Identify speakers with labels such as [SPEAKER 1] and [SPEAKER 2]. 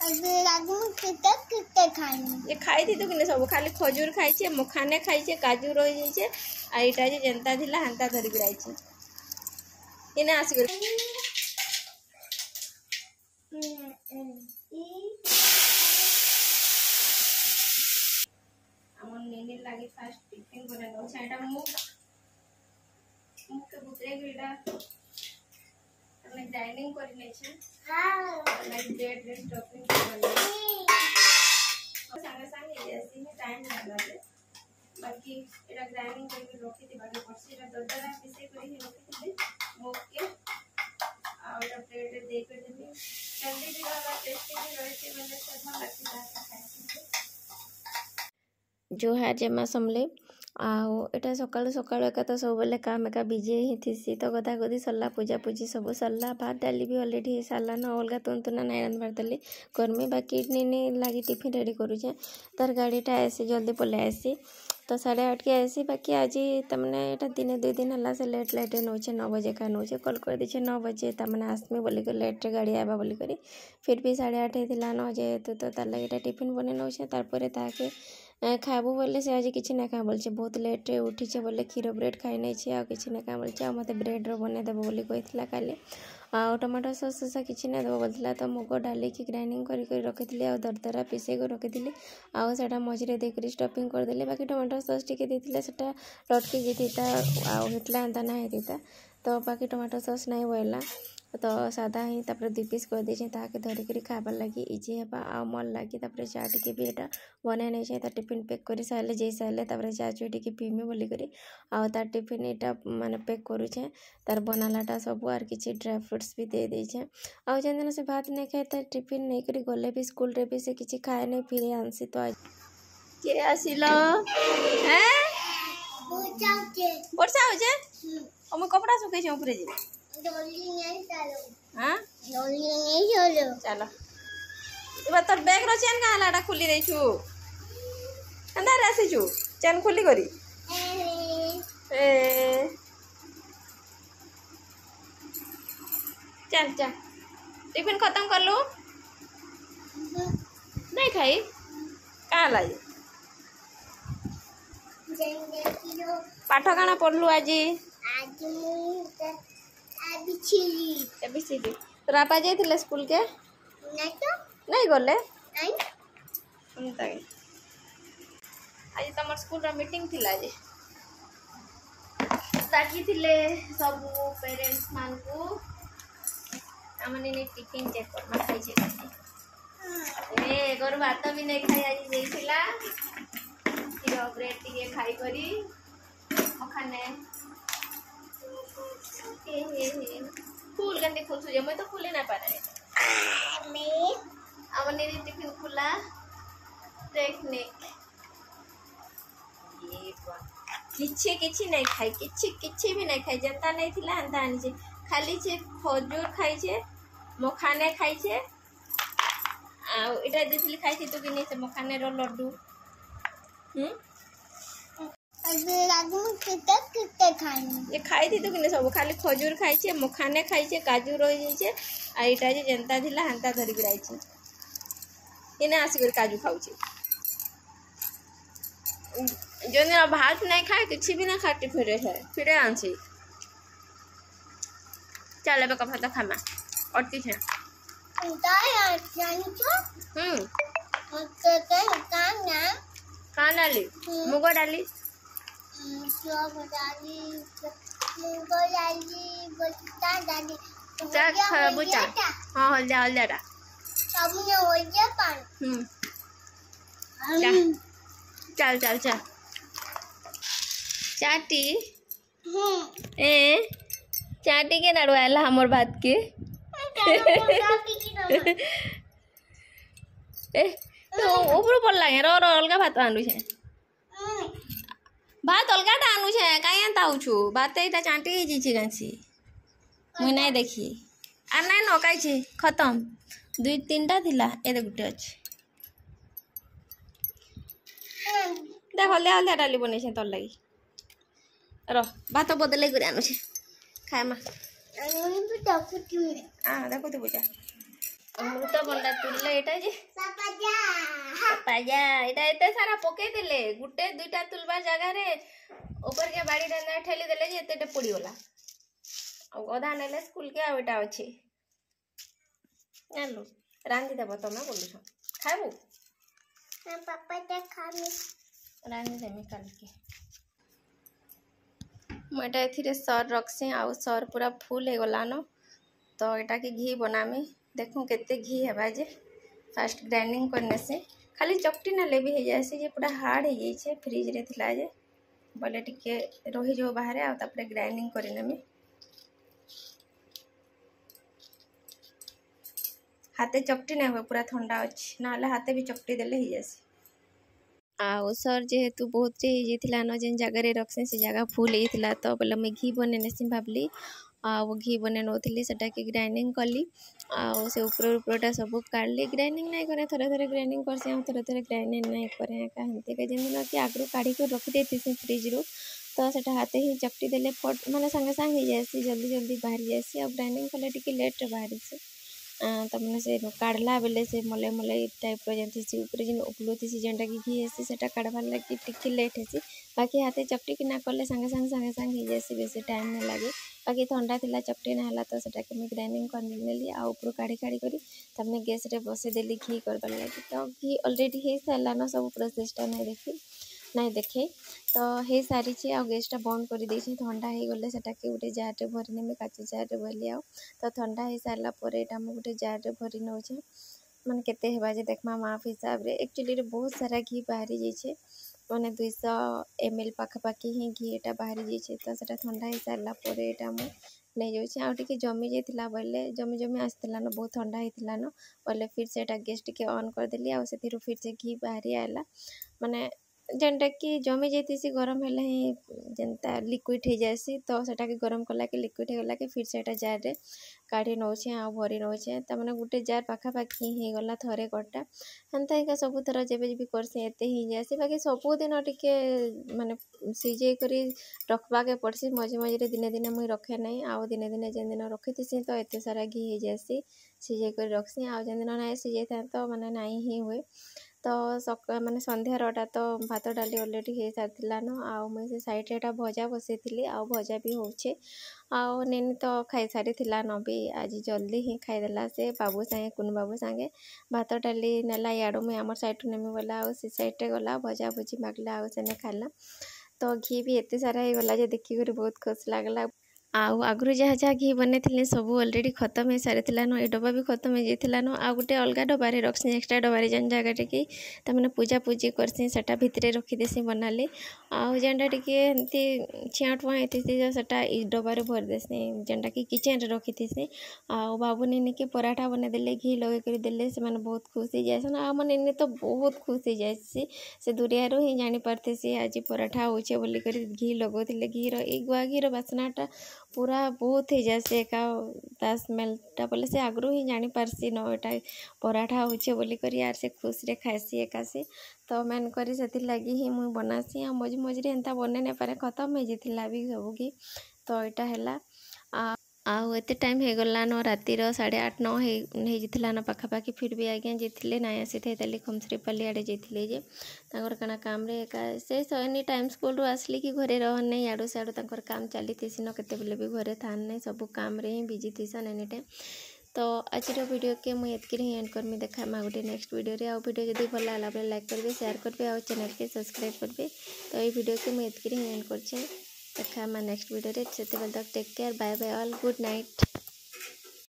[SPEAKER 1] ये खाई थी तो कि सब खाली खजूर खाई मखाने खाई काजू रही जाइए आईटा जे जेनता थिला हांता धरिक रही इने आसी हमर नेने लागे फास्ट टिफिन बने नो छाटा मुके बुतरे गइला हमने डाइनिंग करि नै छै हां लाइक ब्रेड रे स्टफिंग करले और संगे संगे ऐसे में टाइम लागला जे बाकी एटा ग्राइंडिंग करके रखि थी बाकी परसी एटा दरदरा पीसे करी रखि थी मोके आ एटा प्लेट रे दे के देबी जल्दी भी रहा टेस्टी भी रहे छै मतलब अच्छा लगती है जो है जेमा समले आटा सकालू सकालू एका तो सब बेले काम एका बिजी ही थी तो गदा गदी सरला पूजा पूजी सब सरला भात डाली भी अलरेडी सारा न अलगा तुंतुना नहीं रांधबार देली कर्मी बाकी नहीं लगी टिफिन रेडी करुचे तार गाड़ीटा ऐसी जल्दी पलि आसी तो 8:30 के ऐसी बाकी आज तमने एटा दिन 2 दिन हला से लेट नौचे 9 बजे का नौचे कॉल कर दीचे 9 बजे तमने आसमी बोली कर लेट रे गाड़ी आबा बोली करी फिर भी 8:30 थिला न जेतु तो तार लगे टिफिन बने नौचे तार परे ताके खाबू बोले से आज किसी ना क्या बोलছে बहुत लेट रे उठीचे बोले क्षीर ब्रेड खाई नहीं छे आ किसी ना क्या बोलছে मते ब्रेड रो बने देबो बोली कहितला काले आ टमाटो सॉस ससा किसी ना देबो बोलतला तो मुग डाली की ग्राइंडिंग करी रखिथिले आ दरदरा पीसे को रखिथिले आ सेटा मझरे दे करी स्टफिंग कर देले बाकी टमाटो सॉस टिके देथिले सेटा लटकी जेथिता आ हेतला अंता ना हेतिता तो बाकी टमाटो सॉस नहीं बोला तो सादा ही तापर 2 पीस कर दीजिए ताकि धरिक खाबार लगी इजी हेबा आ मन लगी तापर चा टिके भी एटा बने नहीं चाहिए टिफिन पैक कर सारे जे सारे तापर चा चुई टिके पीमे बोली करी आ तार टिफिन एटा माने पैक करूछे तार बनालाटा सब आर किछि ड्राई फ्रूट्स भी दे देछे आ जेन से भात नहीं खाए त टिफिन नहीं करी गले भी स्कूल रे भी से किछि खाए नहीं फिर आनसी तो आज के आसिलो हैं वर्षा हो जे हम कपड़ा सुखै छै ऊपर जे हाँ चलो इबा तोर बैग रो चेन कहाँ लाडा खुली रही छु अंदर आसी छु चेन खुली करी ए चल चल टिफिन खत्म कर लो नहीं खाई कहाँ लाई पाठ काना पढ़लु आज एबीसीडी तो रापा जाइथिले स्कूल के नहीं गले आज तमर स्कूल रा मीटिंग थिला जे ताकि थिले सब पेरेंट्स मान को हमने ने टिफिन चेक करना खाई छे ए घर भात भी नहीं खाई आज देथिला फिर ब्रेड टिके खाई करी मखाने फूल गंदे फूल सुजे मैं तो फूले ना पारे हमने टिफिन खुला टेक्निक ये किछि नहीं खाई किछि भी नहीं खाई जनता नहीं थिला अंता आनी छे खाली छे खजूर खाई छे मखाने खाई छे आ एटा दिसली खाई थी तो कि नहीं से मखाने रो लड्डू ये खाई थी तो कि नहीं सब खाली खजूर खाई मखाने खाई काजू रही जाइए आईटा जे जेनता थिला हांता धरिक रही इने आसिक काजू खाऊ जो भात नहीं खाए किसी भी ना खाती फिर आनसी चल अब कपड़ा तो खामा और किछ है कहाँ डाली मुगो डाली खरबूजा हाँ हल्दा चल चल चल चाटी ए चाटी के नड़वाला हमर बात के ए तो ऊपर पड़ला रो रो अलगा भात आनु छे भात अलगा टा आनु छे काई एंता आउछु भात एटा चाटी ही छी गांसी मुई नहीं देखी आ नहीं न काई छी खत्म 2-3टा थिला ए गुटे अछि देख हल्दिया हल्दिया डाली बनै छे तोर लगी रो भात बदले करे आनु छे खाए मा देखो तो बुझा अमृतभंडा तुलले एटा जे पाजा एटा एते सारा पके देले गुटे दुईटा तुलबार जगह रे ऊपर के बाड़ी डंडा ठेली देले जे एते पड़ी गला आ गधा नेले स्कूल के आ एटा अछि जानलु रांधी देबो तमे बोलु छ खाइबू ना पापा ते खामी रांधी देमी काल के मैं एथिरे सर रखसी आउ सर पूरा फुल हो गलान तो एटा के घी बनामी देखूँ केते घी हेबा जे फास्ट ग्राइंडिंग करने से खाली चपटी नेले भी हो जाए जे पूरा हार्ड हो जाए फ्रिज रे थिला जे बोले टिके रही जो बाहर आ तापरे ग्राइंडिंग करनेमी हाथे चपटी नहीं हुए पूरा ठंडा अच्छी ना हाथे भी चपटी देले हो जाए आउ सर जेहेतु बहुत न जेन जगह रखसे से जगह फुल होता तो बोले मुझे घी बनेसी भावली आउ घी बने नौली सेटा के ग्राइंडिंग कली आउ से ऊपरटा सब काढ़ली ग्राइंडिंग नहीं करे थोड़े थोड़े ग्राइंडिंग करसी थोड़े थोड़े ग्राइंडिंग नहीं करे कहते जिन कि आगु काढ़ी रखी देती फ्रिज रू तो सेटा हाथे ही चपटी देले फट माने संगे संगे हो जाए जल्दी जल्दी बाहरी जाएसी और ग्राइंडिंग कले टिके लेट बाहरी से तमने से काढ़ला बेले से मलई मलई टाइप सी ऊपर जिन उपलो थी जेनटा कि घी हेसी सेटा काढ़बार लगे टिके लेट हेसी बाकी हाथे चपटी कि ना कले संगे संगे हो जाए बेसी टाइम नहीं लगे बाकी ठंडा थिला चपटी ना तो सेटा के ग्राइंडिंग कर नेली आ ऊपर काढ़ी काढ़ी करी तमने गैस रे बसे देली घी करबार लगे तो घी ऑलरेडी हो सारान सब प्रोसेसटा नहीं देखे तो हो सारी आ गैसटा बंद कर देछि ठंडा हो गले सेटा के गोटे जार रे भरी नेमी काच जार रे भरली आ तो ठंडा हो सारा पर एटा हम गोटे जार रे भरी नौछे माने केते हेबा जे देखमा माप हिसाब रे एक्चुअली रे बहुत सारा घी बाहरी जाइछे माने 200 ml पाखापाखि ही घी एटा बाहरी जाइछे तो सेटा ठंडा हो सारा पर एटा हम नहीं जाउछे आ टिके जमी जाइतिला बोले जमी जमी आसतिला न बहुत ठंडा होइतिला न बोले फिर से एटा गैस टिके ऑन कर देली आ सेथिरु फिर से घी बाहरी आला माने जेनटा कि जमी जाती गरम है जेनता लिक्विड हो जाएसी तो सेटा के गरम कला के लिक्विड हो गला के फिर से जार रे काढ़ी नौछे आ भरी नौछे तमाने गोटे जार पाखापाखि हो गला थरे कटा हेन्ता ही सब थर जब भी करसी एते ही जाएसी बाकी सबुदिन टिके माने सिझे करी रखबा के पड़सी मझे मझे दिने दिने मुई रखे नहीं आउ दिने दिने जेन दिन रखी तो एते सारा घी हो जाएसी सिझे कर रखसी आउ जेन दिन ना सिझे था तो माने नहीं ही हुए तो माने संध्यार टा तो भात डाली ऑलरेडी हो सारी न आउ मुझे से साइड रे भजा बसई थी आउ भजा भी होचे आउ नेनी तो खाई सारी न भी आज जल्दी ही खाईदेला से बाबू संगे कुन बाबू संगे भात डाली नेला याड़ू मुझे आम साइड नेमी बोला आ से साइड रे गला भजा भुजी मागला आउ सेने खाला तो घी भी एते सारा हो गला जे देखी कर बहुत खुश लगला आउ आगु जहाँ जहाँ घी बने सब ऑलरेडी खत्म हो सारी न ये डब्बा भी खत्म हो जाता न आ गोटे अलग डब्बारे रखसी एक्सट्रा डब्बारे जेन जगह कि तमें पूजा पूजी करसी सेटा भितरे रखीदेसी बनाली आउ जेनटा टिके एमती छिया टुआ होती सेटा इ डब्बारे भर देसी जेनटा कि किचेन रे रखी आउ बाबू नेनी के पराठा बने देले घी लगे कर देले से माने बहुत खुश हो जाए आ मन नेनी तो बहुत खुश हो जाए से दुरिया ही जानी पारती आज पराठा होचे बोली कर घी लगोले घी गुआ घी बासनाटा पूरा बहुत हो जाए का स्मेलटा बोले से आगु ही जानी पारसी न एटा पराठा होचे बोली कर यार से खुश रे खाएसी एकासी तो मैन करी से लगी ही मुई बनासी आ मझे मझे एंता बने नहीं पारे खत्म हो जाता भी सबकी तो यहाँ है आउ एते टाइम हो गला न रातिर 8:30 9 न पाखापाखि फिर भी आज्ञा जाते ना आसी थे खमसरीपाली आड़े जाते जे कण काम रे से एनी टाइम स्कूल आसली कि घरे रहन नहीं आड़ू से आड़ू काम चली न केते बेले भी घरे थान नहीं सब काम रे ही बिजी थीसन एनी टाइम तो आज वीडियो के मुझे एतकी ही एंड करमी देखा गोटे नेक्स्ट वीडियो रे आ वीडियो जब भल लगा बोले लाइक करेंगे शेयर करेंगे और चैनल के सब्सक्राइब करेंगे तो ये वीडियो के मुझे एतकी ही एंड कर देखा नेक्स्ट वीडियो रे से तक take care bye bye all good night.